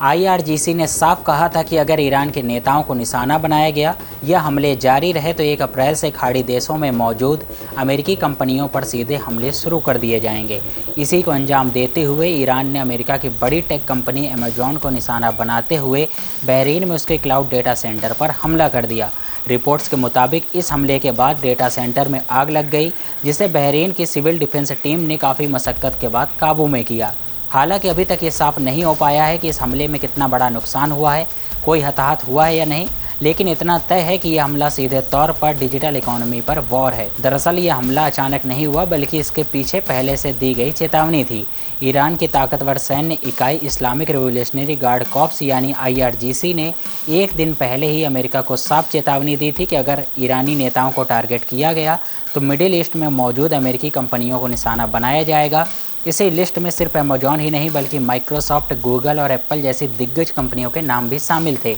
IRGC ने साफ कहा था कि अगर ईरान के नेताओं को निशाना बनाया गया या हमले जारी रहे तो 1 अप्रैल से खाड़ी देशों में मौजूद अमेरिकी कंपनियों पर सीधे हमले शुरू कर दिए जाएंगे। इसी को अंजाम देते हुए ईरान ने अमेरिका की बड़ी टेक कंपनी अमेजॉन को निशाना बनाते हुए बहरीन में उसके क्लाउड डेटा सेंटर पर हमला कर दिया। रिपोर्ट्स के मुताबिक इस हमले के बाद डेटा सेंटर में आग लग गई, जिसे बहरीन की सिविल डिफेंस टीम ने काफ़ी मशक्क़त के बाद काबू में किया। हालांकि अभी तक ये साफ नहीं हो पाया है कि इस हमले में कितना बड़ा नुकसान हुआ है, कोई हताहत हुआ है या नहीं, लेकिन इतना तय है कि यह हमला सीधे तौर पर डिजिटल इकोनॉमी पर वॉर है। दरअसल यह हमला अचानक नहीं हुआ, बल्कि इसके पीछे पहले से दी गई चेतावनी थी। ईरान की ताकतवर सैन्य इकाई इस्लामिक रिवोल्यूशनरी गार्ड कॉर्प्स यानी आईआरजीसी ने एक दिन पहले ही अमेरिका को साफ चेतावनी दी थी कि अगर ईरानी नेताओं को टारगेट किया गया तो मिडिल ईस्ट में मौजूद अमेरिकी कंपनियों को निशाना बनाया जाएगा। इसी लिस्ट में सिर्फ अमेजॉन ही नहीं बल्कि माइक्रोसॉफ्ट, गूगल और एप्पल जैसी दिग्गज कंपनियों के नाम भी शामिल थे।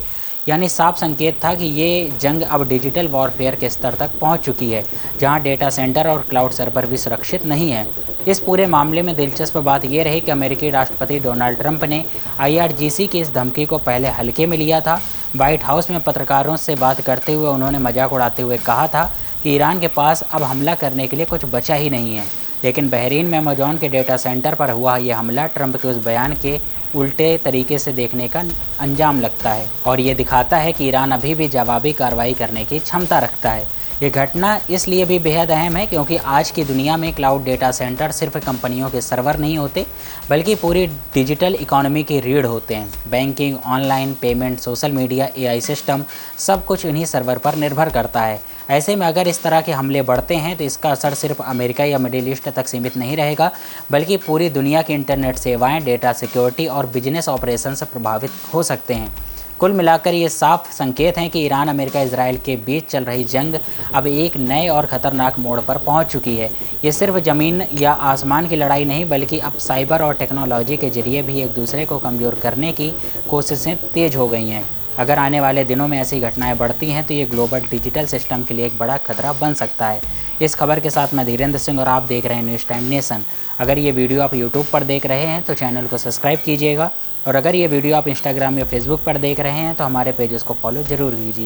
यानी साफ संकेत था कि ये जंग अब डिजिटल वॉरफेयर के स्तर तक पहुंच चुकी है, जहां डेटा सेंटर और क्लाउड सर्वर भी सुरक्षित नहीं है। इस पूरे मामले में दिलचस्प बात यह रही कि अमेरिकी राष्ट्रपति डोनाल्ड ट्रंप ने आईआरजीसी की इस धमकी को पहले हल्के में लिया था। व्हाइट हाउस में पत्रकारों से बात करते हुए उन्होंने मजाक उड़ाते हुए कहा था कि ईरान के पास अब हमला करने के लिए कुछ बचा ही नहीं है। लेकिन बहरीन में अमेजॉन के डेटा सेंटर पर हुआ यह हमला ट्रंप के उस बयान के उल्टे तरीके से देखने का अंजाम लगता है और ये दिखाता है कि ईरान अभी भी जवाबी कार्रवाई करने की क्षमता रखता है। ये घटना इसलिए भी बेहद अहम है क्योंकि आज की दुनिया में क्लाउड डेटा सेंटर सिर्फ कंपनियों के सर्वर नहीं होते, बल्कि पूरी डिजिटल इकोनॉमी की रीढ़ होते हैं। Banking, online payment, social media, AI system, सब कुछ इन्हीं सर्वर पर निर्भर करता है। ऐसे में अगर इस तरह के हमले बढ़ते हैं तो इसका असर सिर्फ अमेरिका या मिडिल ईस्ट तक सीमित नहीं रहेगा, बल्कि पूरी दुनिया की इंटरनेट सेवाएं, डेटा सिक्योरिटी और बिजनेस ऑपरेशंस प्रभावित हो सकते हैं। कुल मिलाकर ये साफ संकेत हैं कि ईरान, अमेरिका, इजराइल के बीच चल रही जंग अब एक नए और ख़तरनाक मोड़ पर पहुंच चुकी है। ये सिर्फ ज़मीन या आसमान की लड़ाई नहीं, बल्कि अब साइबर और टेक्नोलॉजी के जरिए भी एक दूसरे को कमज़ोर करने की कोशिशें तेज़ हो गई हैं। अगर आने वाले दिनों में ऐसी घटनाएं बढ़ती हैं तो ये ग्लोबल डिजिटल सिस्टम के लिए एक बड़ा खतरा बन सकता है। इस खबर के साथ मैं धीरेन्द्र सिंह और आप देख रहे हैं न्यूज़ टाइम नेशन। अगर ये वीडियो आप यूट्यूब पर देख रहे हैं तो चैनल को सब्सक्राइब कीजिएगा, और अगर ये वीडियो आप इंस्टाग्राम या फेसबुक पर देख रहे हैं तो हमारे पेजेस को फॉलो ज़रूर कीजिए।